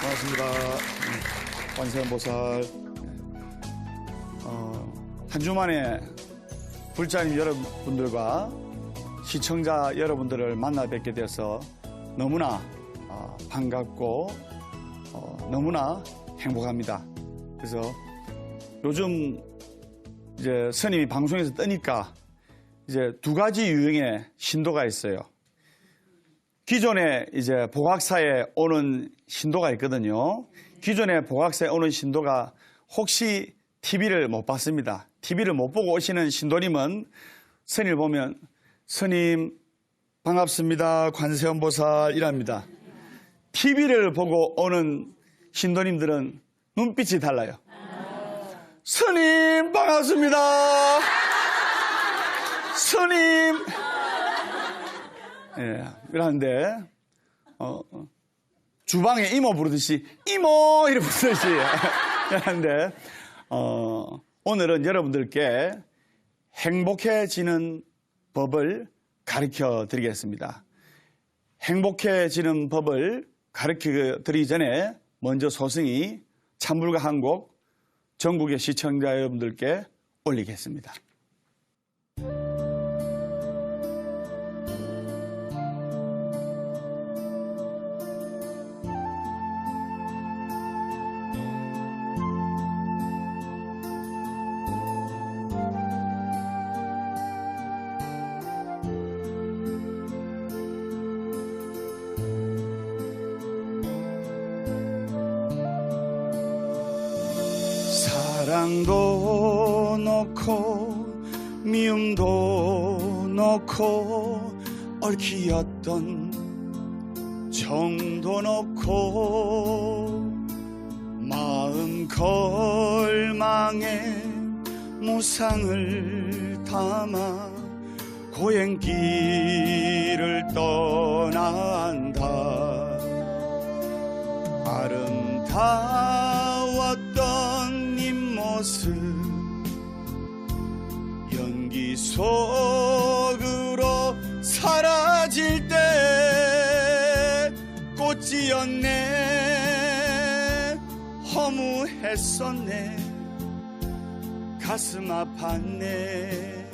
반갑습니다. 관세음보살. 한 주 만에 불자님 여러분들과 시청자 여러분들을 만나 뵙게 돼서 너무나 반갑고 너무나 행복합니다. 그래서 요즘 이제 스님이 방송에서 뜨니까 이제 두 가지 유형의 신도가 있어요. 기존에 이제 복학사에 오는 신도가 있거든요. 기존에 복학사에 오는 신도가 혹시 TV를 못 봤습니다. TV를 못 보고 오시는 신도님은 스님을 보면 스님 반갑습니다. 관세음보살 이랍니다. TV를 보고 오는 신도님들은 눈빛이 달라요. 스님 반갑습니다. 스님. 예, 그런데 주방에 이모 부르듯이 이모 이렇게 부르듯이 그런데 오늘은 여러분들께 행복해지는 법을 가르쳐 드리겠습니다. 행복해지는 법을 가르쳐 드리기 전에 먼저 소승이 찬불가 한 곡 전국의 시청자 여러분들께 올리겠습니다. 사랑도 놓고 미움도 놓고 얽히었던 정도 놓고 마음 걸망에 무상을 담아 고행길을 떠난다. 아름다웠던 모습 연기 속으로 사라질 때 꽃이었네. 허무했었네. 가슴 아팠네.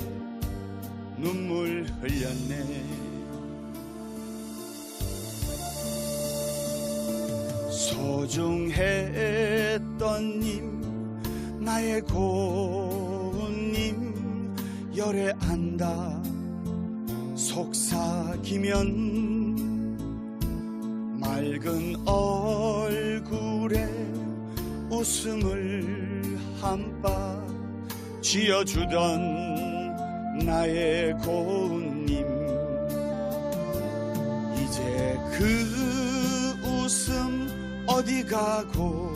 눈물 흘렸네. 소중했던 님 나의 고운님 열애한다. 속삭이면 맑은 얼굴에 웃음을 한바 지어주던 나의 고운님 이제 그 웃음 어디 가고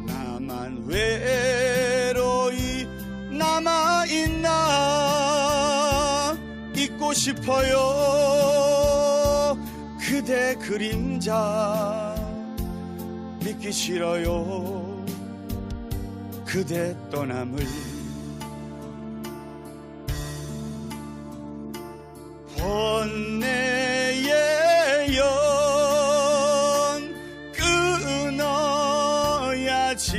나만 외로이 남아있나. 잊고 싶어요 그대 그림자. 믿기 싫어요 그대 떠남을. 번뇌의 연 끊어야지.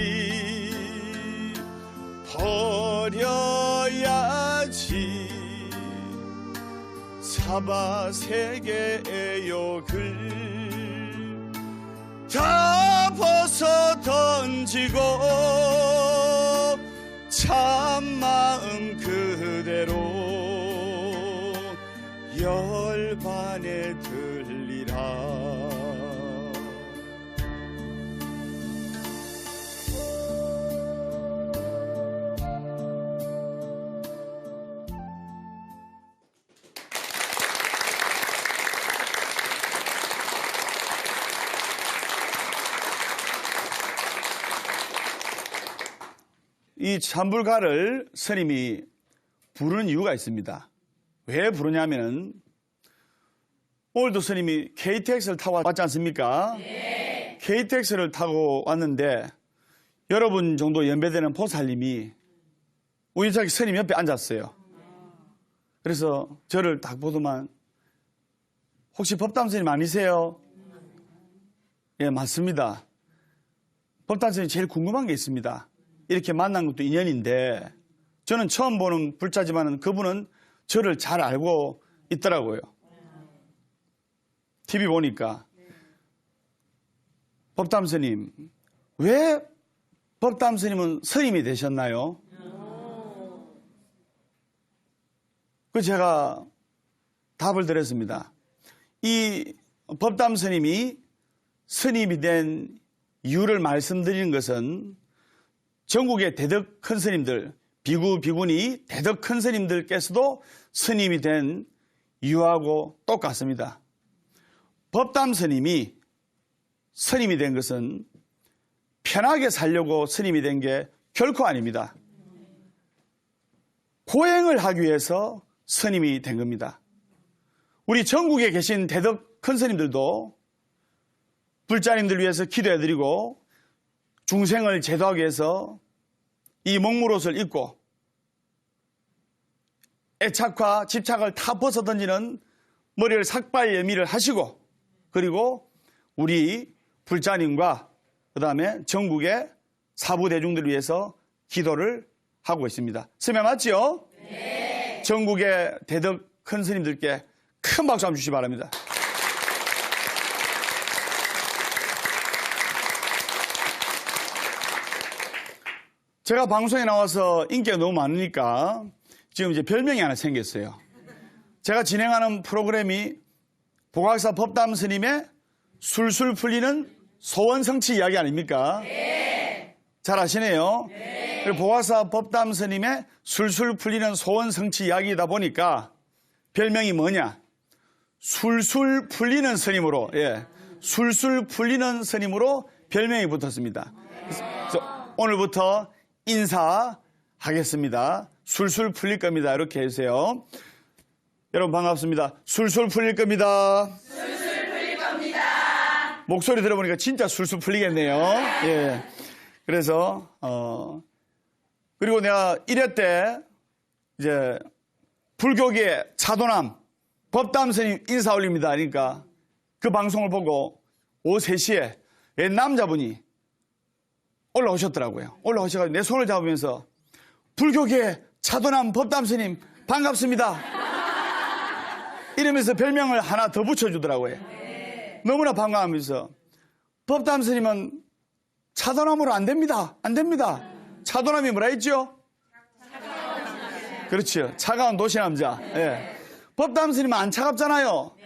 버려야지. 사바세계의 욕을 다 벗어 던지고 참마음 그대로 열반에 들리라. 이 찬불가를 스님이 부르는 이유가 있습니다. 왜 부르냐면 오늘도 스님이 KTX를 타고 왔지 않습니까? 네. KTX를 타고 왔는데 여러분 정도 연배되는 보살님이 우연찮게 스님 옆에 앉았어요. 그래서 저를 딱 보더만 혹시 법담 스님 아니세요? 예, 맞습니다. 법담 스님 제일 궁금한 게 있습니다. 이렇게 만난 것도 인연인데 저는 처음 보는 불자지만 그분은 저를 잘 알고 있더라고요. TV 보니까. 법담 스님, 왜 법담 스님은 스님이 되셨나요? 그 제가 답을 드렸습니다. 이 법담 스님이 스님이 된 이유를 말씀드리는 것은 전국의 대덕 큰 스님들, 비구, 비구니, 대덕 큰 스님들께서도 스님이 된 이유하고 똑같습니다. 법담 스님이 스님이 된 것은 편하게 살려고 스님이 된 게 결코 아닙니다. 고행을 하기 위해서 스님이 된 겁니다. 우리 전국에 계신 대덕 큰 스님들도 불자님들 위해서 기도해드리고 중생을 제도하기 위해서 이 먹물옷을 입고 애착과 집착을 다 벗어던지는 머리를 삭발 예미를 하시고 그리고 우리 불자님과 그 다음에 전국의 사부대중들을 위해서 기도를 하고 있습니다. 설명 맞죠? 네. 전국의 대덕 큰 스님들께 큰 박수 한번 주시기 바랍니다. 제가 방송에 나와서 인기가 너무 많으니까 지금 이제 별명이 하나 생겼어요. 제가 진행하는 프로그램이 보각사 법담 스님의 술술 풀리는 소원성취 이야기 아닙니까? 네. 잘 아시네요. 네. 보각사 법담 스님의 술술 풀리는 소원성취 이야기이다 보니까 별명이 뭐냐? 술술 풀리는 스님으로, 예, 술술 풀리는 스님으로 별명이 붙었습니다. 그래서 오늘부터 인사하겠습니다. 술술 풀릴 겁니다. 이렇게 해주세요. 여러분 반갑습니다. 술술 풀릴 겁니다. 술술 풀릴 겁니다. 목소리 들어보니까 진짜 술술 풀리겠네요. 예. 그래서 그리고 내가 1회 때 이제 불교계의 차도남 법담 스님 인사 올립니다. 그러니까 그 방송을 보고 오후 3시에 남자분이 올라오셨더라고요. 올라오셔가지고 내 손을 잡으면서 불교계 차도남 법담 스님 반갑습니다. 이러면서 별명을 하나 더 붙여주더라고요. 너무나 반가워하면서 법담 스님은 차도남으로 안 됩니다. 안 됩니다. 차도남이 뭐라 했죠? 그렇죠. 차가운 도시남자. 예. 법담 스님은 안 차갑잖아요.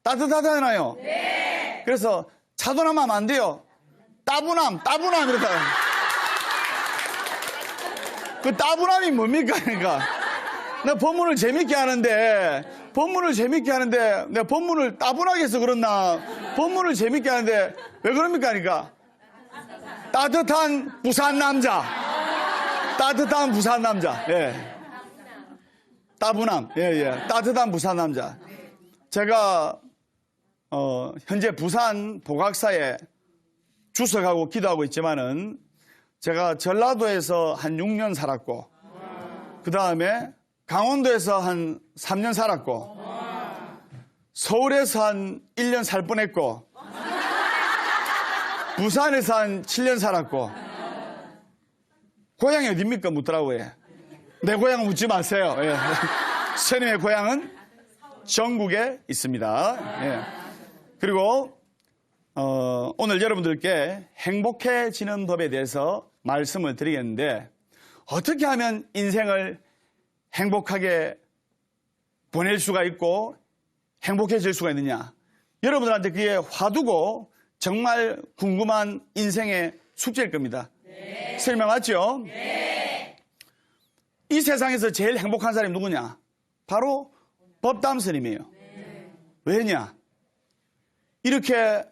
따뜻하잖아요. 그래서 차도남하면 안 돼요. 따분함 이렇다. 그 따분함이 뭡니까? 그러니까 내가 법문을 재밌게 하는데 내가 법문을 따분하게 해서 그렇나? 법문을 재밌게 하는데 왜 그럽니까? 그러니까 따뜻한 부산 남자. 예. 따분함. 예. 따뜻한 부산 남자. 제가 현재 부산 보각사에 주석하고 기도하고 있지만은 제가 전라도에서 한 6년 살았고 그 다음에 강원도에서 한 3년 살았고 서울에서 한 1년 살 뻔했고 부산에서 한 7년 살았고 고향이 어딥니까? 묻더라고요. 내 고향은 묻지 마세요. 예. 스님의 고향은 전국에 있습니다. 예. 그리고 오늘 여러분들께 행복해지는 법에 대해서 말씀을 드리겠는데 어떻게 하면 인생을 행복하게 보낼 수가 있고 행복해질 수가 있느냐. 여러분들한테 그게 화두고 정말 궁금한 인생의 숙제일 겁니다. 네. 설명 맞죠? 네. 이 세상에서 제일 행복한 사람이 누구냐? 바로 법담 스님이에요. 네. 왜냐? 이렇게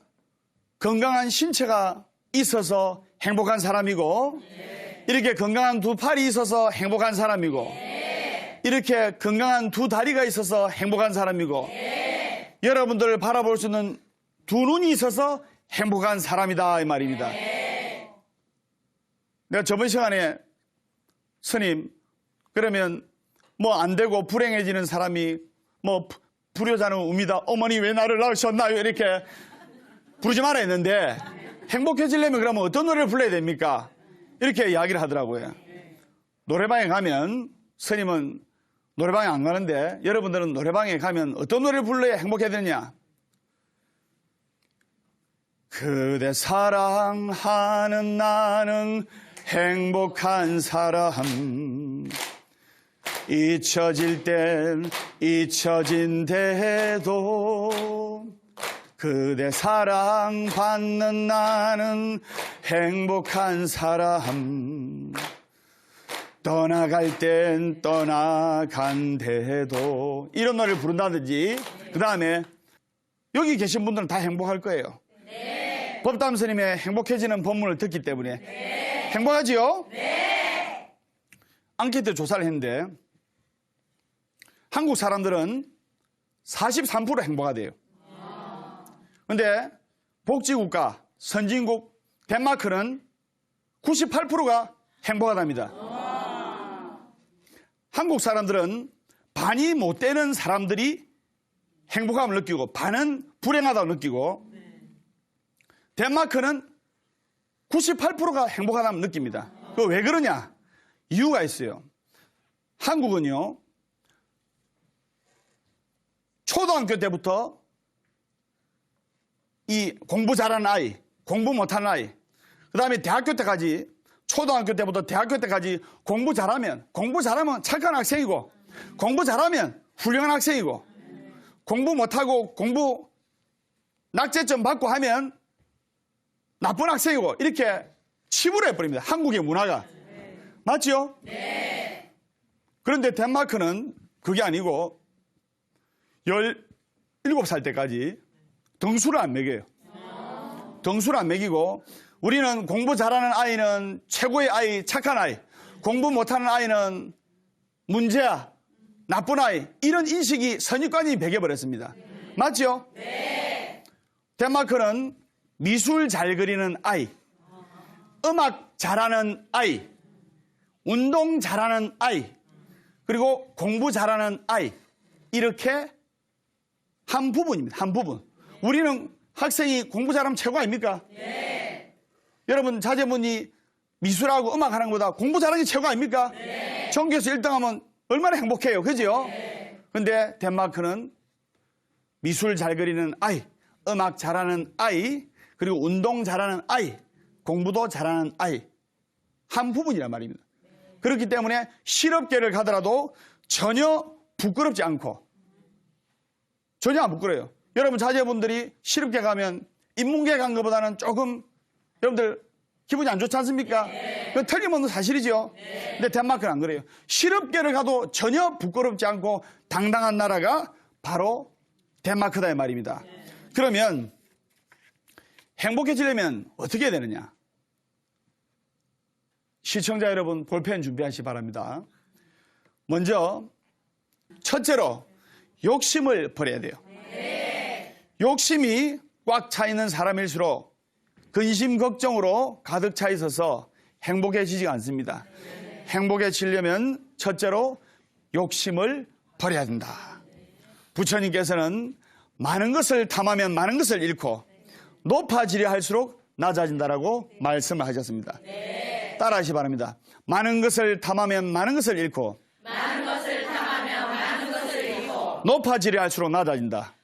건강한 신체가 있어서 행복한 사람이고 이렇게 건강한 두 팔이 있어서 행복한 사람이고 이렇게 건강한 두 다리가 있어서 행복한 사람이고 여러분들을 바라볼 수 있는 두 눈이 있어서 행복한 사람이다 이 말입니다. 내가 저번 시간에 스님 그러면 뭐 안 되고 불행해지는 사람이 뭐 불효자는 웁니다. 어머니 왜 나를 낳으셨나요? 이렇게 부르지 마라 했는데 행복해지려면 그러면 어떤 노래를 불러야 됩니까? 이렇게 이야기를 하더라고요. 노래방에 가면 스님은 노래방에 안 가는데 여러분들은 노래방에 가면 어떤 노래를 불러야 행복해야 되느냐? 그대 사랑하는 나는 행복한 사람, 잊혀질 땐 잊혀진대도 그대 사랑받는 나는 행복한 사람, 떠나갈 땐 떠나간대도. 이런 노래를 부른다든지, 그 다음에 여기 계신 분들은 다 행복할 거예요. 네. 법담 스님의 행복해지는 법문을 듣기 때문에. 네. 행복하지요? 네. 앙케이트 조사를 했는데 한국 사람들은 43% 행복하대요. 그런데 복지국가, 선진국 덴마크는 98%가 행복하답니다. 한국 사람들은 반이 못 되는 사람들이 행복함을 느끼고 반은 불행하다고 느끼고, 덴마크는 98%가 행복하다고 느낍니다. 그 왜 그러냐? 이유가 있어요. 한국은요, 초등학교 때부터 이 공부 잘하는 아이, 공부 못하는 아이, 그 다음에 대학교 때까지, 초등학교 때부터 대학교 때까지 공부 잘하면 착한 학생이고, 공부 잘하면 훌륭한 학생이고, 공부 못하고 공부 낙제점 받고 하면 나쁜 학생이고, 이렇게 치부를 해버립니다. 한국의 문화가. 맞죠? 네. 그런데 덴마크는 그게 아니고 17살 때까지 등수를 안 매겨요. 등수를 안 매기고, 우리는 공부 잘하는 아이는 최고의 아이, 착한 아이, 공부 못하는 아이는 문제야, 나쁜 아이, 이런 인식이 선입관이 배겨버렸습니다. 맞죠? 네. 덴마크는 미술 잘 그리는 아이, 음악 잘하는 아이, 운동 잘하는 아이, 그리고 공부 잘하는 아이, 이렇게 한 부분입니다. 한 부분. 우리는 학생이 공부 잘하면 최고 아닙니까? 네. 여러분 자제분이 미술하고 음악하는 것보다 공부 잘하는 게 최고 아닙니까? 네. 전교에서 1등하면 얼마나 행복해요. 그죠? 네. 근데 덴마크는 미술 잘 그리는 아이, 음악 잘하는 아이, 그리고 운동 잘하는 아이, 공부도 잘하는 아이, 한 부분이란 말입니다. 그렇기 때문에 실업계를 가더라도 전혀 부끄럽지 않고, 전혀 안 부끄러워요. 여러분 자제분들이 실업계 가면 인문계 간 것보다는 조금 여러분들 기분이 안 좋지 않습니까? 네. 그건 틀림없는 사실이죠. 네. 근데 덴마크는 안 그래요. 실업계를 가도 전혀 부끄럽지 않고 당당한 나라가 바로 덴마크다 이 말입니다. 네. 그러면 행복해지려면 어떻게 해야 되느냐? 시청자 여러분 볼펜 준비하시기 바랍니다. 먼저 첫째로 욕심을 버려야 돼요. 네. 욕심이 꽉 차 있는 사람일수록 근심 걱정으로 가득 차 있어서 행복해지지 않습니다. 네. 행복해지려면 첫째로 욕심을 버려야 된다. 부처님께서는 많은 것을 탐하면 많은 것을 잃고 높아지려 할수록 낮아진다라고 말씀을 하셨습니다. 네. 따라하시기 바랍니다. 많은 것을 탐하면 많은 것을 잃고 높아지려 할수록 낮아진다.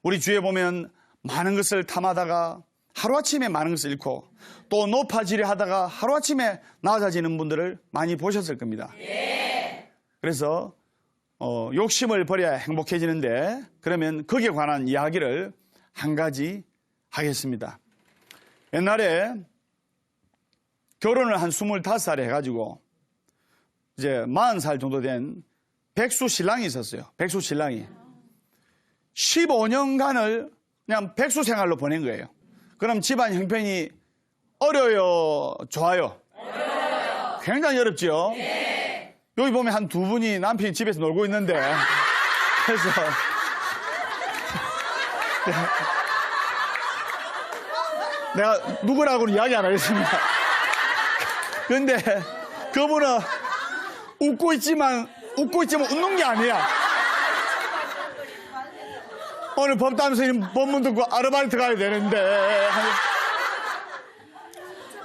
우리 주위에 보면 많은 것을 탐하다가 하루아침에 많은 것을 잃고 또 높아지려 하다가 하루아침에 낮아지는 분들을 많이 보셨을 겁니다. 예. 그래서 욕심을 버려야 행복해지는데, 그러면 거기에 관한 이야기를 한 가지 하겠습니다. 옛날에 결혼을 한 25살에 해가지고 이제 40살 정도 된 백수 신랑이 있었어요. 백수 신랑이 15년간을 그냥 백수 생활로 보낸 거예요. 그럼 집안 형편이 어려요, 좋아요? 어려워요. 굉장히 어렵죠? 네. 여기 보면 한 두 분이 남편이 집에서 놀고 있는데, 그래서 내가 누구라고는 이야기 안 하겠습니다. 근데 그분은 웃고 있지만 웃는 게 아니야. 오늘 법담 스님 법문 듣고 아르바이트 가야 되는데.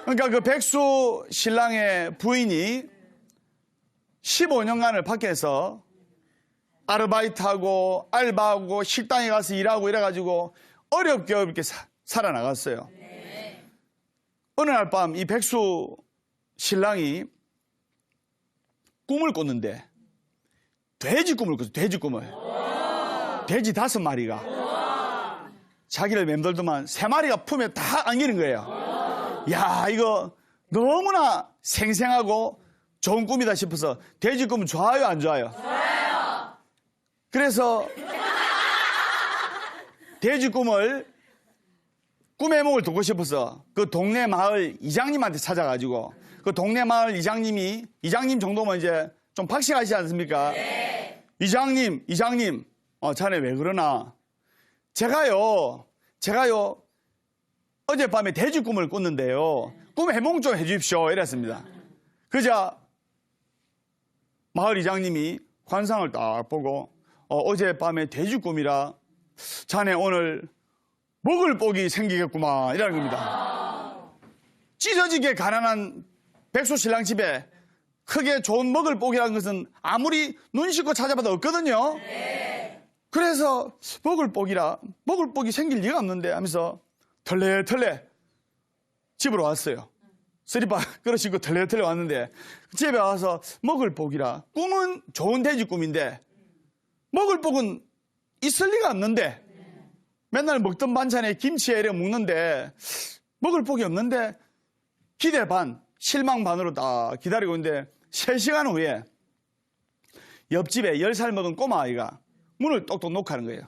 그러니까 그 백수 신랑의 부인이 15년간을 밖에서 아르바이트하고 알바하고 식당에 가서 일하고 이래가지고 어렵게 살아나갔어요. 어느 날 밤 이 백수 신랑이 꿈을 꿨는데 돼지 꿈을 꿨어요. 돼지 꿈을. 돼지 5마리가 자기를 맴돌더만 3마리가 품에 다 안기는 거예요. 야, 이거 너무나 생생하고 좋은 꿈이다 싶어서 돼지 꿈은 좋아요, 안 좋아요? 좋아요. 그래서 돼지 꿈의 해몽을 듣고 싶어서 그 동네 마을 이장님한테 찾아가지고 그 동네 마을 이장님 정도면 이제 좀 박식하시지 않습니까? 네. 이장님, 자네 왜 그러나? 제가요, 어젯밤에 돼지 꿈을 꿨는데요. 꿈 해몽 좀 해주십시오. 이랬습니다. 그자 마을 이장님이 관상을 딱 보고 어젯밤에 돼지 꿈이라 자네 오늘 먹을 복이 생기겠구만 이라는 겁니다. 찢어지게 가난한 백수 신랑 집에 크게 좋은 먹을 복이라는 것은 아무리 눈 씻고 찾아봐도 없거든요. 네. 그래서 먹을 복이 생길 리가 없는데 하면서 털레털레 집으로 왔어요. 쓰리바 끌어신고 털레털레 왔는데 집에 와서 먹을 복이라 꿈은 좋은 돼지 꿈인데 먹을 복은 있을 리가 없는데 맨날 먹던 반찬에 김치에 이래 먹는데 먹을 복이 없는데 기대 반 실망 반으로 딱 기다리고 있는데 3시간 후에 옆집에 10살 먹은 꼬마 아이가 문을 똑똑 놓고 하는 거예요.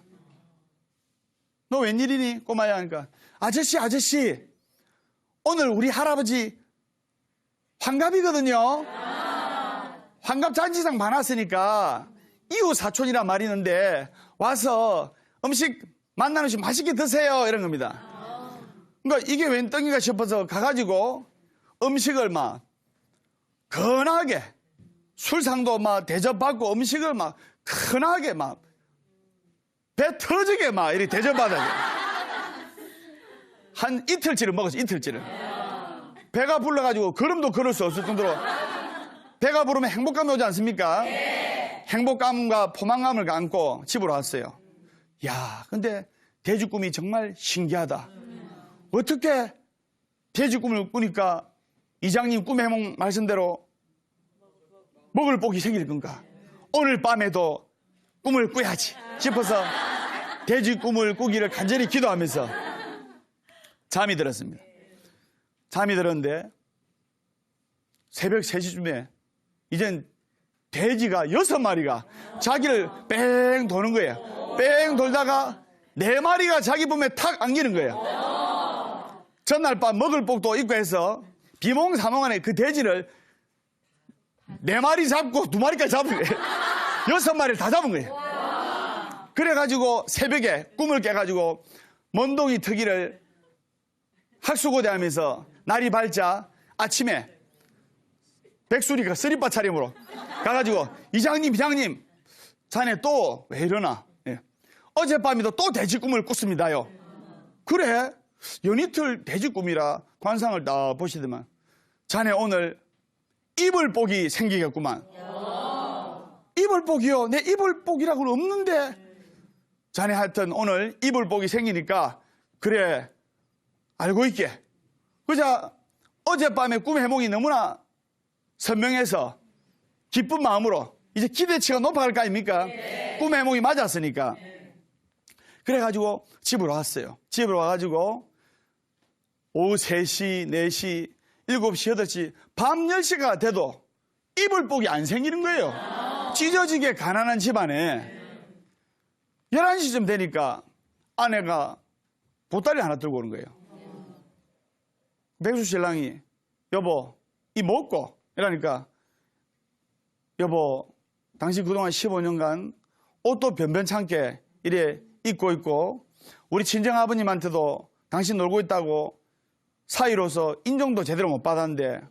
너 웬일이니 꼬마야 하니까 아저씨 오늘 우리 할아버지 환갑이거든요. 환갑 잔치상 봐놨으니까 이웃 사촌이란 말이 있는데 와서 음식 만나는 식 맛있게 드세요 이런 겁니다. 그러니까 이게 웬 떡인가 싶어서 가가지고 음식을 막 건하게 술상도 막 대접받고 음식을 막 큰하게 막 배 터지게 막 이렇게 대접받아요. 한 이틀치를 먹었어요. 이틀치를. 배가 불러가지고 걸음도 걸을 수 없을 정도로 배가 부르면 행복감이 오지 않습니까? 네. 행복감과 포만감을 안고 집으로 왔어요. 야, 근데 돼지 꿈이 정말 신기하다. 어떻게 돼지 꿈을 꾸니까 이장님 꿈 해몽 말씀대로 먹을 복이 생길 건가? 오늘 밤에도 꿈을 꾸야지 싶어서 돼지 꿈을 꾸기를 간절히 기도하면서 잠이 들었습니다. 잠이 들었는데 새벽 3시쯤에 이젠 돼지가 6마리가 자기를 뺑 도는 거예요. 뺑 돌다가 4마리가 자기 몸에 탁 안기는 거예요. 전날 밤 먹을 복도 있고 해서 비몽사몽간에 그 돼지를 4마리 잡고 2마리까지 잡은 거예요. 6마리를 다 잡은 거예요. 그래가지고 새벽에 꿈을 깨가지고 먼동이 트기를 학수고대하면서 날이 밝자 아침에 백수리가 쓰리바 차림으로 가가지고 이장님 자네 또 왜 이러나? 예. 어젯밤에도 또 돼지 꿈을 꿨습니다요. 그래 연이틀 돼지 꿈이라 관상을 다 보시더만 자네 오늘 이불 복이 생기겠구만. 이불 복이요? 내 이불 복이라고는 없는데 자네 하여튼 오늘 이불 복이 생기니까 그래 알고 있게. 그자 어젯밤에 꿈 해몽이 너무나 선명해서 기쁜 마음으로 이제 기대치가 높아갈 거 아닙니까? 네. 꿈 해몽이 맞았으니까. 네. 그래가지고 집으로 왔어요. 집으로 와가지고 오후 3시, 4시, 7시, 8시, 밤 10시가 돼도 이불 복이 안 생기는 거예요. 찢어지게 가난한 집안에 11시쯤 되니까 아내가 보따리 하나 들고 오는 거예요. 백수 신랑이 여보 이 먹고 이러니까 여보 당신 그동안 15년간 옷도 변변찮게 이래 입고 있고 우리 친정아버님한테도 당신 놀고 있다고 사이로서 인정도 제대로 못 받았는데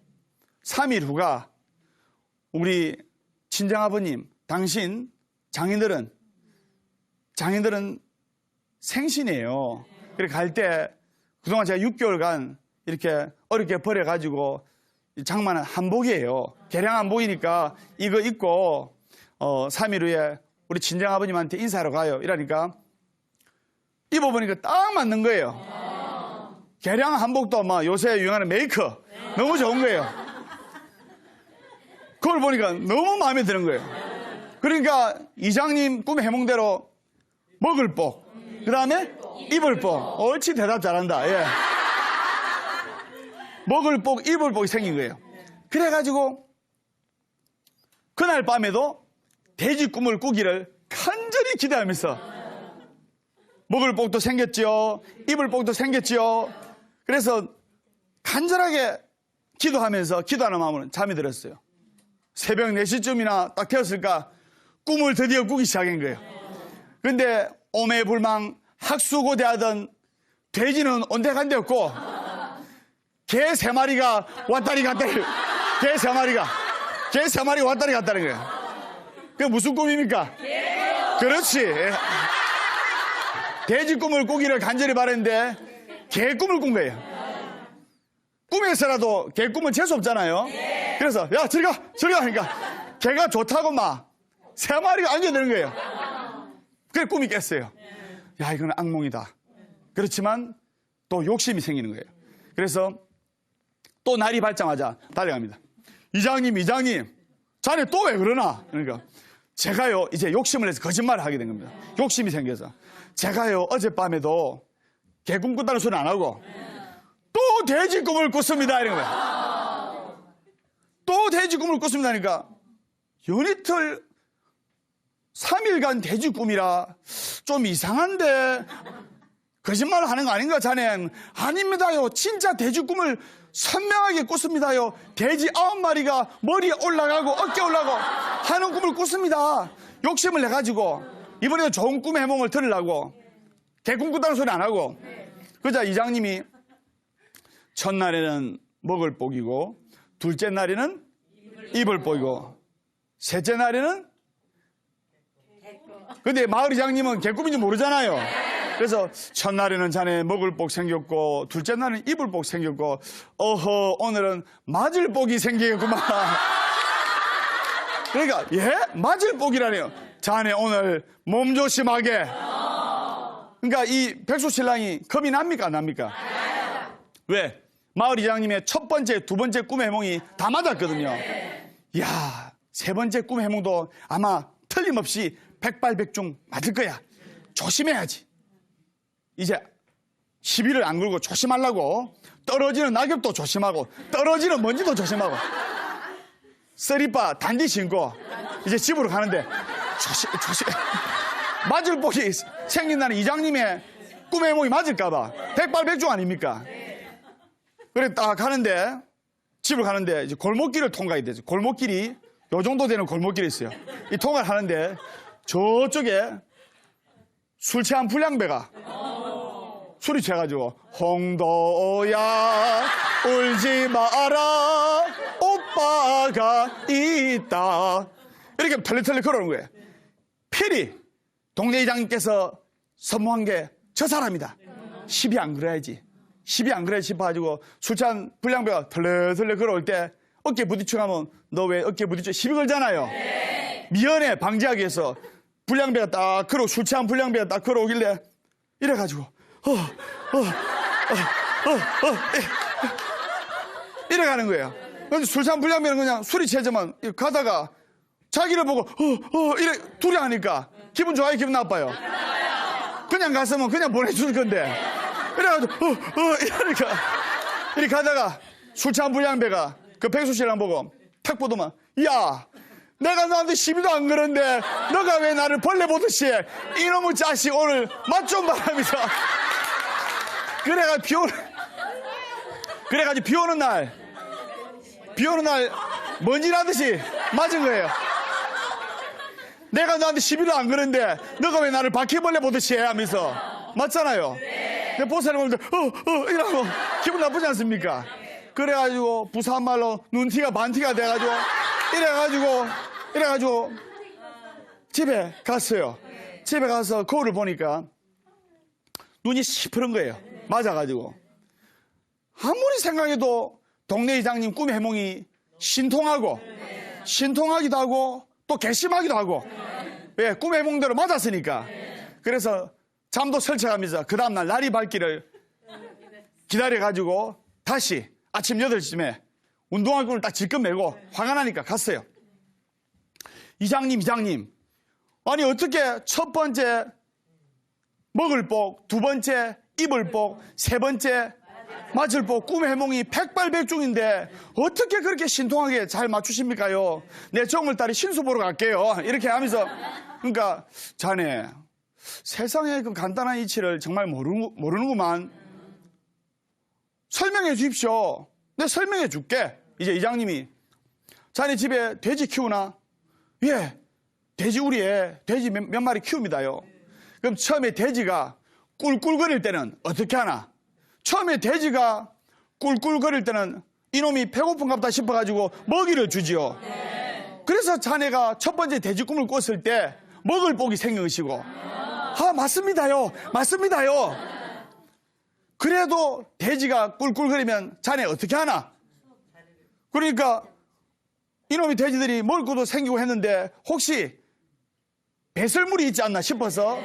3일 후가 우리 친정아버님 당신 장인들은 생신이에요. 그래 갈 때 그동안 제가 6개월간 이렇게 어렵게 버려가지고 장만한 한복이에요. 개량 한복이니까 이거 입고 3일 후에 우리 친정아버님한테 인사하러 가요. 이러니까 입어보니까 딱 맞는 거예요. 개량 한복도 막 요새 유행하는 메이커 너무 좋은 거예요. 그걸 보니까 너무 마음에 드는 거예요. 그러니까 이장님 꿈의 해몽대로 먹을 복, 그 다음에 입을 복. 옳지, 대답 잘한다. 예. 먹을 복, 입을 복이 생긴 거예요. 그래가지고 그날 밤에도 돼지 꿈을 꾸기를 간절히 기대하면서 먹을 복도 생겼죠. 입을 복도 생겼죠. 그래서 간절하게 기도하면서 기도하는 마음으로 잠이 들었어요. 새벽 4시쯤이나 딱 되었을까 꿈을 드디어 꾸기 시작한 거예요. 근데 오매불망 학수고대하던 돼지는 온데간데 없고 개 3마리가 왔다리 갔다리 개 3마리가 왔다리 갔다는 거예요. 그게 무슨 꿈입니까? 그렇지. 돼지 꿈을 꾸기를 간절히 바랬는데 개 꿈을 꾼 거예요. 꿈에서라도 개 꿈은 재수 없잖아요. 그래서 야 저리 가 하니까 개가 좋다고 막 3마리가 안겨드는 거예요. 그래 꿈이 깼어요. 야 이거는 악몽이다. 그렇지만 또 욕심이 생기는 거예요. 그래서 또 날이 밝자마자 달려갑니다. 이장님 자네 또 왜 그러나? 그러니까 제가요 이제 욕심을 내서 거짓말을 하게 된 겁니다. 욕심이 생겨서 제가요 어젯밤에도 개 꿈 꾼다는 소리 안 하고 또 돼지 꿈을 꿨습니다 이런 거예요. 또 돼지 꿈을 꿨습니다니까 연이틀 3일간 돼지 꿈이라 좀 이상한데 거짓말을 하는 거 아닌가 자넨? 아닙니다요. 진짜 돼지 꿈을 선명하게 꿨습니다요. 돼지 9마리가 머리에 올라가고 어깨에 올라가고 하는 꿈을 꿨습니다. 욕심을 내가지고 이번에도 좋은 꿈의 해몽을 들으려고 개꿈 꾼다는 소리 안 하고 그러자 이장님이 첫날에는 먹을 복이고 둘째 날에는 입을 복이고 셋째 날에는 근데 마을 이장님은 개꿈인지 모르잖아요. 그래서 첫날에는 자네 먹을 복 생겼고 둘째 날은 입을 복 생겼고 어허 오늘은 맞을 복이 생기겠구만. 그러니까 예? 맞을 복이라네요. 자네 오늘 몸 조심하게. 그러니까 이 백수신랑이 겁이 납니까 안 납니까? 왜? 마을 이장님의 첫 번째 두 번째 꿈의 해몽이 다 맞았거든요. 이야 세 번째 꿈의 해몽도 아마 틀림없이 백발백중 맞을 거야. 조심해야지. 이제 시비를 안 걸고 조심하려고 떨어지는 낙엽도 조심하고 떨어지는 먼지도 조심하고 쓰리빠 단디 신고 이제 집으로 가는데 조심 맞을 복이 생긴다는 이장님의 꿈의 해몽이 맞을까봐 백발백중 아닙니까? 그래 딱 가는데 집을 가는데 이제 골목길을 통과해야 되죠. 골목길이 요 정도 되는 골목길이 있어요. 이 통과를 하는데 저쪽에 술 취한 불량배가 술이 취해가지고 홍도야 울지 마라 오빠가 있다 이렇게 털레털레 걸어오는 거예요. 필히 동네 이장님께서 선무한 게 저 사람이다. 시비 안 그래야지 싶어가지고 술 취한 불량배가 털레털레 걸어올 때 어깨 부딪히고 하면 너 왜 어깨 부딪혀 시비 걸잖아요. 미연에 방지하기 위해서 불량배가 딱 술 취한 불량배가 딱 걸어오길래 이래가지고 이래 가는 거예요. 근데 술 취한 불량배는 그냥 술이 취하지만 가다가 자기를 보고 이래 둘이 하니까 기분 좋아요 기분 나빠요? 그냥 갔으면 그냥 보내줄 건데 그래가지고 이러니까 이렇게 가다가 술 취한 불량배가 그 백수씨랑 보고 탁 보더만 야 내가 너한테 시비도 안 걸었는데 너가 왜 나를 벌레 보듯이 해? 이놈의 자식 오늘 맛 좀 봐라면서 그래가지고 비 오는 날 먼지 나듯이 맞은 거예요. 내가 너한테 시비도 안 걸었는데 너가 왜 나를 바퀴벌레 보듯이 해? 하면서 맞잖아요. 내 보살을 보는데 이러고 기분 나쁘지 않습니까? 그래가지고 부산말로 눈티가 반티가 돼가지고 이래가지고 집에 갔어요. 집에 가서 거울을 보니까 눈이 시퍼런 거예요. 맞아가지고. 아무리 생각해도 동네 이장님 꿈의 해몽이 신통하기도 하고 또 괘씸하기도 하고. 왜? 꿈의 해몽대로 맞았으니까. 그래서 잠도 설쳐가면서 그 다음날 날이 밝기를 기다려가지고 다시 아침 8시쯤에 운동화 끈을 딱 질끈 매고 화가 나니까 갔어요. 이장님, 아니 어떻게 첫 번째 먹을 복, 두 번째 입을 복, 세 번째 맞을 복, 꿈의 해몽이 백발백중인데 어떻게 그렇게 신통하게 잘 맞추십니까요? 내 정월달에 신수 보러 갈게요. 이렇게 하면서. 그러니까 자네 세상의 그 간단한 이치를 정말 모르는구만. 설명해 주십시오. 내가 설명해 줄게. 이제 이장님이 자네 집에 돼지 키우나? 예, 돼지우리에 돼지 몇 마리 키웁니다요. 그럼 처음에 돼지가 꿀꿀거릴 때는 어떻게 하나? 처음에 돼지가 꿀꿀거릴 때는 이놈이 배고픈갑다 싶어가지고 먹이를 주지요. 그래서 자네가 첫 번째 돼지 꿈을 꿨을 때 먹을 복이 생긴 것이고. 아, 맞습니다요. 그래도 돼지가 꿀꿀거리면 자네 어떻게 하나? 그러니까 이놈의 돼지들이 먹을 것도 생기고 했는데 혹시 배설물이 있지 않나 싶어서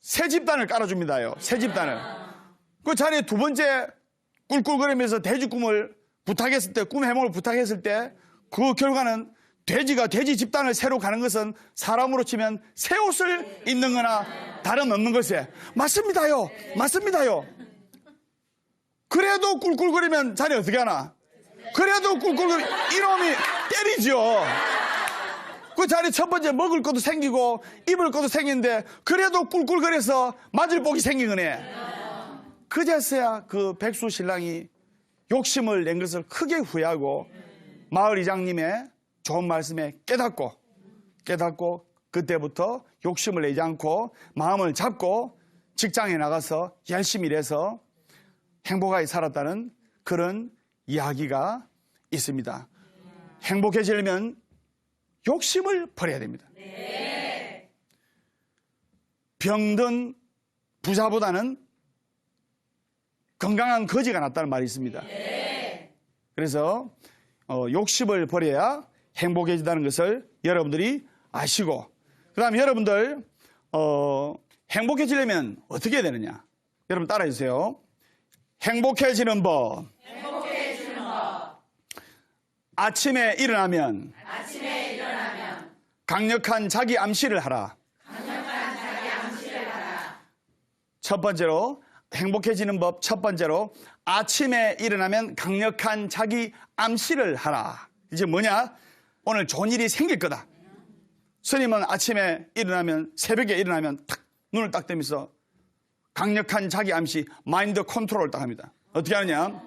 새 집단을 깔아줍니다요. 새 집단을. 그 자네 두 번째 꿀꿀거리면서 돼지 꿈을 부탁했을 때, 꿈의 해몽을 부탁했을 때 그 결과는 돼지가 돼지 집단을 새로 가는 것은 사람으로 치면 새 옷을 입는 거나 다름없는 것에. 맞습니다요. 그래도 꿀꿀거리면 자네 어떻게 하나? 그래도 꿀꿀거리면 이놈이 때리죠. 그 자네 첫 번째 먹을 것도 생기고 입을 것도 생기는데 그래도 꿀꿀거려서 맞을 복이 생긴 거네. 그제서야 그 백수 신랑이 욕심을 낸 것을 크게 후회하고 마을 이장님의 좋은 말씀에 깨닫고 그때부터 욕심을 내지 않고 마음을 잡고 직장에 나가서 열심히 일해서 행복하게 살았다는 그런 이야기가 있습니다. 행복해지려면 욕심을 버려야 됩니다. 병든 부자보다는 건강한 거지가 낫다는 말이 있습니다. 그래서 욕심을 버려야 행복해진다는 것을 여러분들이 아시고, 그 다음에 여러분들 행복해지려면 어떻게 해야 되느냐? 여러분 따라해 주세요. 행복해지는 법. 아침에 일어나면 강력한 자기 암시를 하라. 첫 번째로 행복해지는 법 첫 번째로 아침에 일어나면 강력한 자기 암시를 하라. 이제 뭐냐? 오늘 좋은 일이 생길 거다. 스님은 아침에 일어나면 새벽에 일어나면 탁 눈을 딱 뜨면서 강력한 자기 암시 마인드 컨트롤을 딱 합니다. 어떻게 하느냐?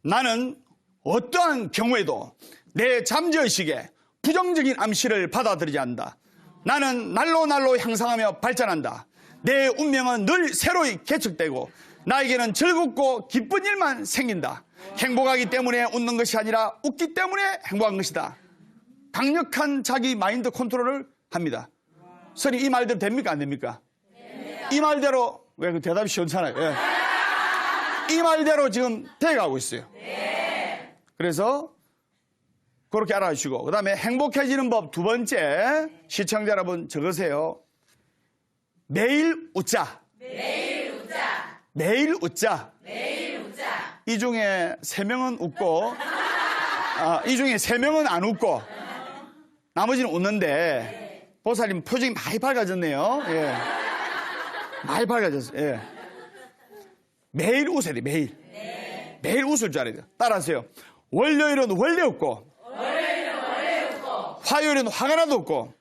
나는 어떠한 경우에도 내 잠재의식에 부정적인 암시를 받아들이지 않는다. 나는 날로 향상하며 발전한다. 내 운명은 늘 새로이 개척되고 나에게는 즐겁고 기쁜 일만 생긴다. 행복하기 때문에 웃는 것이 아니라 웃기 때문에 행복한 것이다. 강력한 자기 마인드 컨트롤을 합니다. 선생님 이 말대로 됩니까? 안 됩니까? 이 말대로 왜 그 대답이 시원찮아요. 예. 이 말대로 지금 돼가고 있어요. 그래서 그렇게 알아주시고, 그 다음에 행복해지는 법 두 번째, 시청자 여러분 적으세요. 매일 웃자. 이 중에 3명은 웃고 이 중에 3명은 안 웃고 나머지는 웃는데 보살님 표정이 많이 밝아졌네요. 예. 많이 밝아졌어요. 예. 매일 웃어야 돼. 매일 웃을 줄 알아야 돼요. 따라하세요. 월요일은 원래 웃고 화요일은 화가 나도 웃고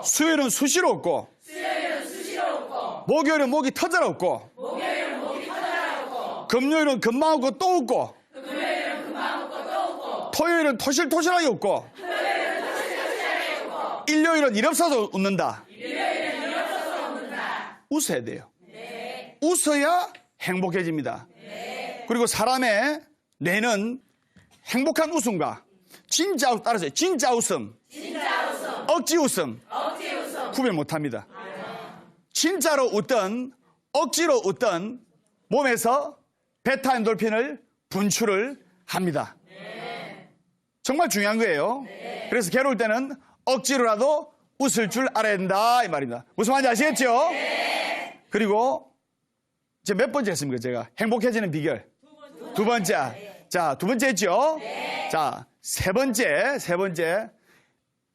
수요일은 수시로 웃고 목요일은 목이 터져라 웃고 금요일은 금방 웃고 또 웃고 토요일은 토실토실하게 웃고 일요일은 일 없어서 웃는다. 웃어야 돼요. 웃어야 행복해집니다. 그리고 사람의 뇌는 행복한 웃음과 진짜 웃음, 따라서요. 진짜 웃음, 억지 웃음 구별 못합니다. 진짜로 웃든 억지로 웃든 몸에서 베타엔돌핀을 분출을 합니다. 정말 중요한 거예요. 그래서 괴로울 때는 억지로라도 웃을 줄 알아야 된다 이 말입니다. 무슨 말인지 아시겠죠? 그리고 이제 몇 번째 했습니까? 제가 행복해지는 비결. 두 번째. 자, 두 번째 했죠? 자, 세 번째.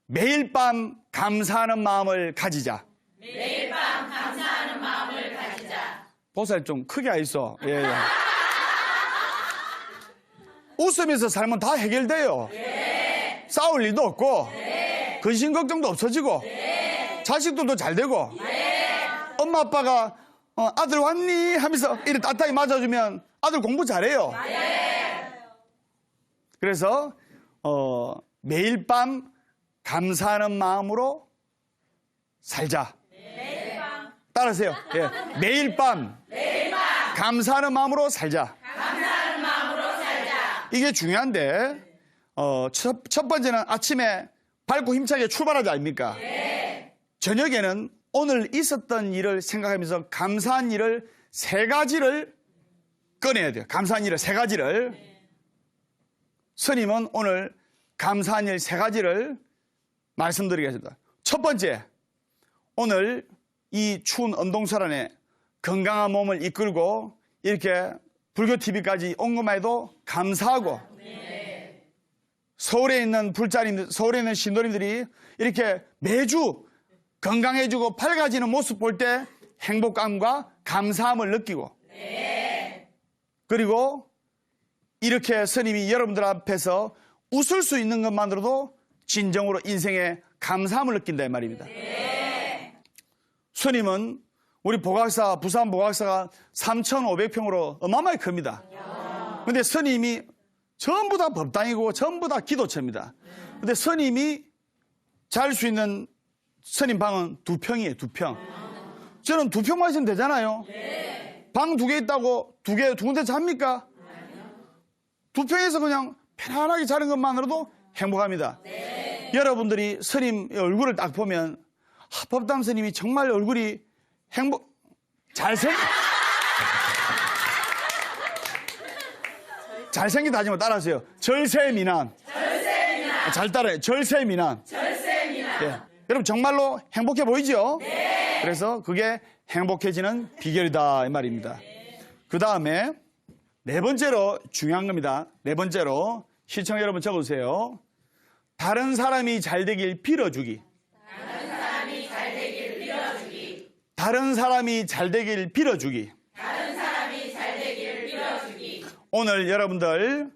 매일 밤 감사하는 마음을 가지자. 매일 밤 감사하는 마음을 가지자. 보살 좀 크게 하있어. 예. 웃으면서 살면 다 해결돼요. 싸울 일도 없고, 근심 걱정도 없어지고, 자식들도 잘 되고, 엄마 아빠가 아들 왔니? 하면서 이렇게 따뜻하게 맞아주면 아들 공부 잘해요. 그래서 매일 밤 감사하는 마음으로 살자. 따라하세요. 예. 매일 밤 감사하는 마음으로 살자. 이게 중요한데 첫 번째는 아침에 밝고 힘차게 출발하지 아닙니까? 저녁에는 오늘 있었던 일을 생각하면서 감사한 일을 3가지를 꺼내야 돼요. 감사한 일을 3가지를. 스님은 오늘 감사한 일 3가지를 말씀드리겠습니다. 첫 번째, 오늘 이 추운 언동설 안에 건강한 몸을 이끌고 이렇게 불교 TV까지 온 것만 해도 감사하고, 서울에 있는 불자님들, 서울에 있는 신도님들이 이렇게 매주 건강해지고 밝아지는 모습 볼 때 행복감과 감사함을 느끼고, 그리고 이렇게 스님이 여러분들 앞에서 웃을 수 있는 것만으로도 진정으로 인생에 감사함을 느낀다 이 말입니다. 스님은 우리 보각사, 부산 보각사가 3,500평으로 어마어마하게 큽니다. 근데 스님이 전부 다 법당이고 전부 다 기도처입니다. 근데 스님이 잘 수 있는 스님 방은 2평이에요, 2평. 저는 2평만 있으면 되잖아요. 방 2개 있다고 두 군데 잡니까? 2평에서 그냥 편안하게 자는 것만으로도 행복합니다. 여러분들이 스님 얼굴을 딱 보면 법담 스님이 정말 얼굴이 잘생기다 하지만 따라하세요. 절세미남. 잘 따라해요. 절세미남. 예. 여러분 정말로 행복해 보이죠? 그래서 그게 행복해지는 비결이다 이 말입니다. 그 다음에 4번째로 중요한 겁니다. 4번째로 시청자 여러분 적어주세요. 다른 사람이 잘 되길 빌어주기. 다른 사람이 잘 되길 빌어주기. 오늘 여러분들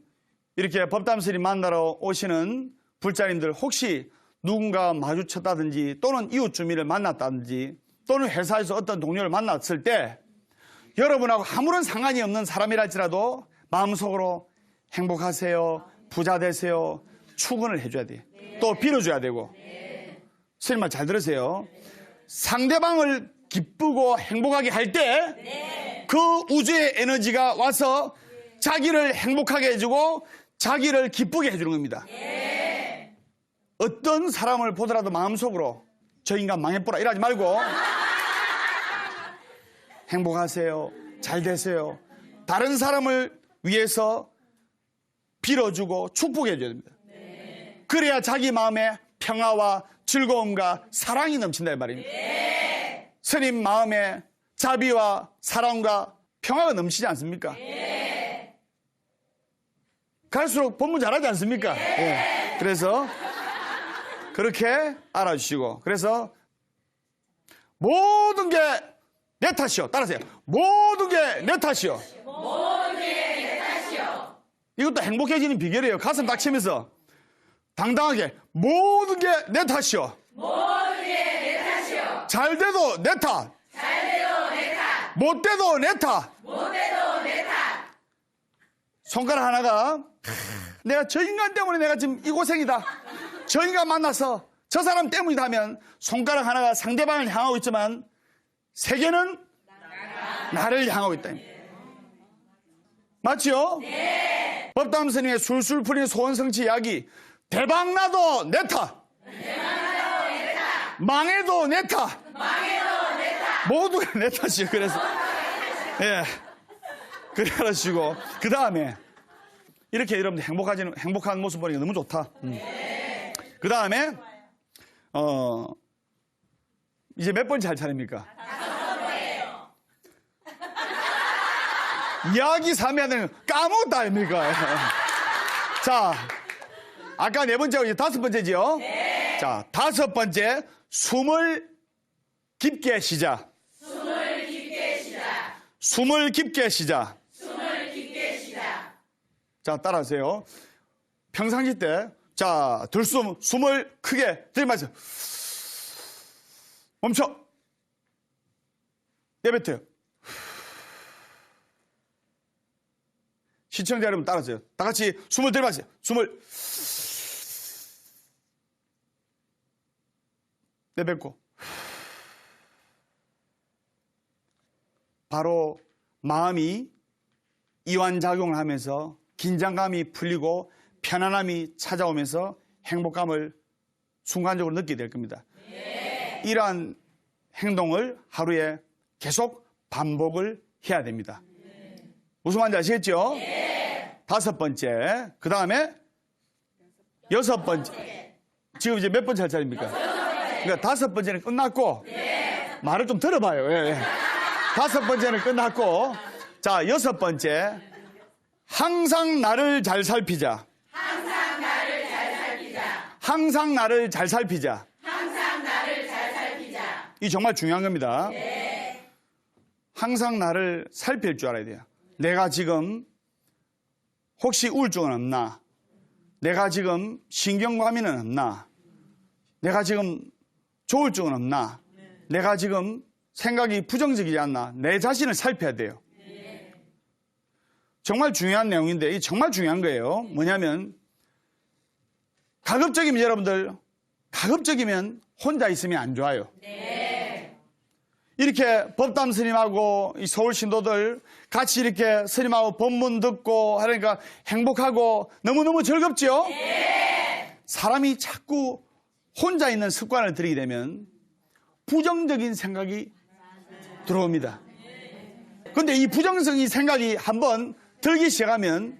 이렇게 법담스님 만나러 오시는 불자님들 혹시 누군가 마주쳤다든지 또는 이웃 주민을 만났다든지 또는 회사에서 어떤 동료를 만났을 때 여러분하고 아무런 상관이 없는 사람이랄지라도 마음속으로 행복하세요, 부자 되세요, 축원을 해줘야 돼요. 또 빌어줘야 되고. 스님 말 잘 들으세요. 상대방을 기쁘고 행복하게 할 때 그 우주의 에너지가 와서 자기를 행복하게 해주고 자기를 기쁘게 해주는 겁니다. 어떤 사람을 보더라도 마음속으로 저 인간 망해보라 이러지 말고 행복하세요, 잘 되세요. 다른 사람을 위해서 빌어주고 축복해 줘야 됩니다. 그래야 자기 마음에 평화와 즐거움과 사랑이 넘친다 이 말입니다. 스님 마음에 자비와 사랑과 평화가 넘치지 않습니까? 갈수록 법문 잘하지 않습니까? 예. 그래서 그렇게 알아주시고, 그래서 모든 게 내 탓이요. 따라하세요. 모든 게 내 탓이요. 이것도 행복해지는 비결이에요. 가슴 딱 치면서 당당하게 모든 게 내 탓이요. 잘 돼도 내 탓. 못 돼도 내 탓. 손가락 하나가 내가 저 인간 때문에 내가 지금 이 고생이다. 저 인간 만나서 저 사람 때문이다 하면 손가락 하나가 상대방을 향하고 있지만 3개는 나를 향하고 있다. 맞죠? 법담 스님의 술술 풀린 소원성취 이야기. 대박나도 내 탓. 망해도 내 탓. 모두가 내 탓이에요. 그래서 예, 그래 하시고 그 다음에 이렇게 여러분들 행복한 모습 보니까 너무 좋다. 그 다음에 이제 몇 번째 할 차례입니까? 이야기 3해야 되는 까먹었다 아닙니까? 자, 아까 4번째고 이제 5번째지요? 네. 자, 5번째 숨을 깊게 쉬자. 숨을 깊게 쉬자. 숨을 깊게 쉬자. 숨을 깊게 쉬자. 자, 따라하세요. 평상시 때, 자, 숨을 크게 들이마세요. 멈춰. 내뱉어요. 시청자 여러분 따라하세요. 다 같이 숨을 들이마세요. 숨을 내뱉고. 바로 마음이 이완작용을 하면서 긴장감이 풀리고 편안함이 찾아오면서 행복감을 순간적으로 느끼게 될 겁니다. 네. 이러한 행동을 하루에 계속 반복을 해야 됩니다. 네. 무슨 말인지 아시겠죠? 네. 5번째, 그 다음에 6번째. 지금 이제 몇 번째 할 차례입니까? 그러니까 5번째는 끝났고, 네. 말을 좀 들어봐요. 예, 예. 5번째는 끝났고, 자, 6번째. 항상 나를 잘 살피자. 항상 나를 잘 살피자. 항상 나를 잘 살피자. 항상 나를 잘 살피자. 이 정말 중요한 겁니다. 네. 항상 나를 살필 줄 알아야 돼요. 내가 지금 혹시 우울증은 없나? 내가 지금 신경과민은 없나? 내가 지금 조울증은 없나? 내가 지금 생각이 부정적이지 않나? 내 자신을 살펴야 돼요. 정말 중요한 내용인데 이 정말 중요한 거예요. 뭐냐면 가급적이면 여러분들 가급적이면 혼자 있으면 안 좋아요. 네. 이렇게 법담 스님하고 이 서울 신도들 같이 이렇게 스님하고 법문 듣고 하니까 행복하고 너무너무 즐겁죠? 네. 사람이 자꾸 혼자 있는 습관을 들이게 되면 부정적인 생각이 들어옵니다. 그런데 이 부정적인 생각이 한번 들기 시작하면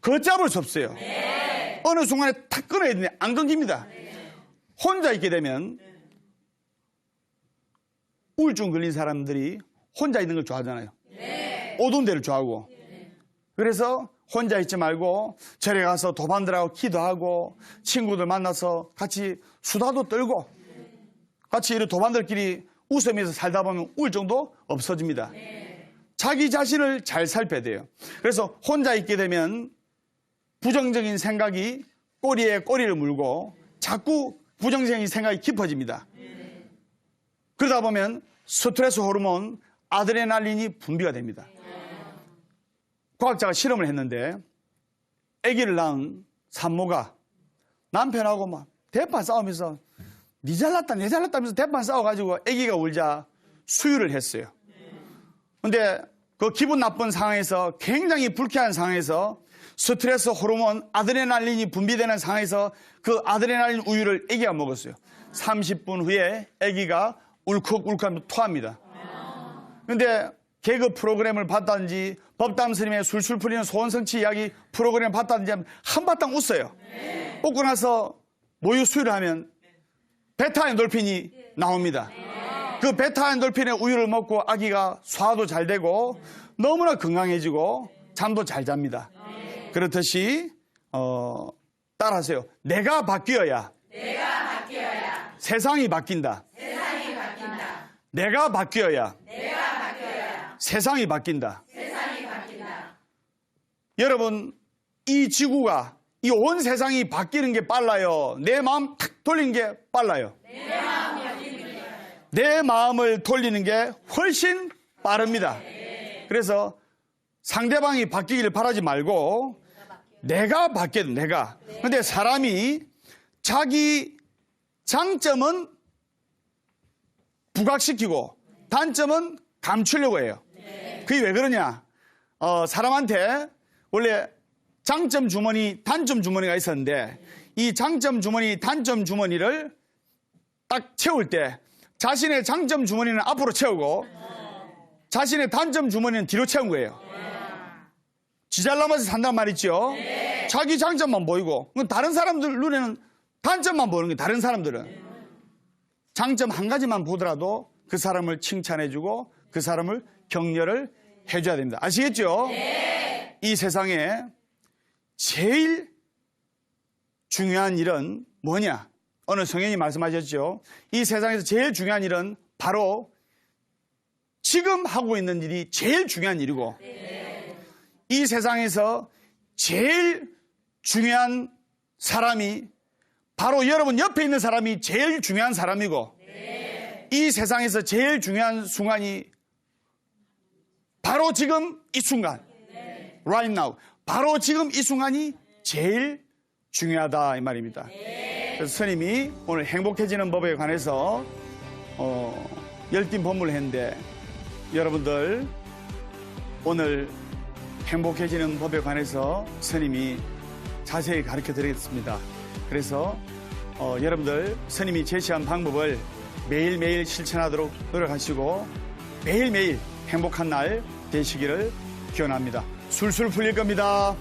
걷잡을 수 없어요. 네. 어느 순간에 탁 끊어야 되는데 안 끊깁니다. 네. 혼자 있게 되면 우울증 걸린 사람들이 혼자 있는 걸 좋아하잖아요. 네. 오던 데를 좋아하고. 네. 그래서 혼자 있지 말고 절에 가서 도반들하고 기도하고 친구들 만나서 같이 수다도 떨고 같이 이런 도반들끼리 웃으면서 살다 보면 우울증도 없어집니다. 네. 자기 자신을 잘 살펴야 돼요. 그래서 혼자 있게 되면 부정적인 생각이 꼬리에 꼬리를 물고 자꾸 부정적인 생각이 깊어집니다. 그러다 보면 스트레스 호르몬 아드레날린이 분비가 됩니다. 과학자가 실험을 했는데 아기를 낳은 산모가 남편하고 막 대판 싸우면서 니 잘났다 내 잘났다 하면서 대판 싸워가지고 아기가 울자 수유를 했어요. 근데 그 기분 나쁜 상황에서 굉장히 불쾌한 상황에서 스트레스 호르몬 아드레날린이 분비되는 상황에서 그 아드레날린 우유를 아기가 먹었어요. 30분 후에 아기가 울컥울컥 토합니다. 근데 개그 프로그램을 봤다든지 법담 스님의 술술 풀리는 소원성취 이야기 프로그램을 봤다든지 하면 한바탕 웃어요. 웃고 나서 모유 수유를 하면 베타 엔돌핀이 나옵니다. 그 베타 엔돌핀의 우유를 먹고 아기가 소화도 잘 되고 너무나 건강해지고 잠도 잘 잡니다. 그렇듯이 따라하세요. 내가 바뀌어야 세상이 바뀐다. 내가 바뀌어야 세상이 바뀐다. 여러분 이 지구가 이 온 세상이 바뀌는 게 빨라요. 내 마음 탁 돌리는 게 빨라요. 내 마음을 돌리는 게 훨씬 빠릅니다. 그래서 상대방이 바뀌기를 바라지 말고 내가 바뀌어야 돼, 내가. 근데 사람이 자기 장점은 부각시키고 단점은 감추려고 해요. 그게 왜 그러냐? 사람한테 원래 장점 주머니, 단점 주머니가 있었는데 이 장점 주머니, 단점 주머니를 딱 채울 때 자신의 장점 주머니는 앞으로 채우고 자신의 단점 주머니는 뒤로 채운 거예요. 지잘나면서 산단 말이죠. 자기 장점만 보이고 다른 사람들 눈에는 단점만 보는 거예요. 다른 사람들은 장점 한 가지만 보더라도 그 사람을 칭찬해주고 그 사람을 격려를 해줘야 됩니다. 아시겠죠? 이 세상에 제일 중요한 일은 뭐냐? 오늘 성령이 말씀하셨죠. 이 세상에서 제일 중요한 일은 바로 지금 하고 있는 일이 제일 중요한 일이고 이 세상에서 제일 중요한 사람이 바로 여러분 옆에 있는 사람이 제일 중요한 사람이고 이 세상에서 제일 중요한 순간이 바로 지금 이 순간 right now 바로 지금 이 순간이 제일 중요하다 이 말입니다. 그래서 스님이 오늘 행복해지는 법에 관해서 열띤 법문을 했는데 여러분들 오늘 행복해지는 법에 관해서 스님이 자세히 가르쳐 드리겠습니다. 그래서 여러분들 스님이 제시한 방법을 매일매일 실천하도록 노력하시고 매일매일 행복한 날 되시기를 기원합니다. 술술 풀릴 겁니다.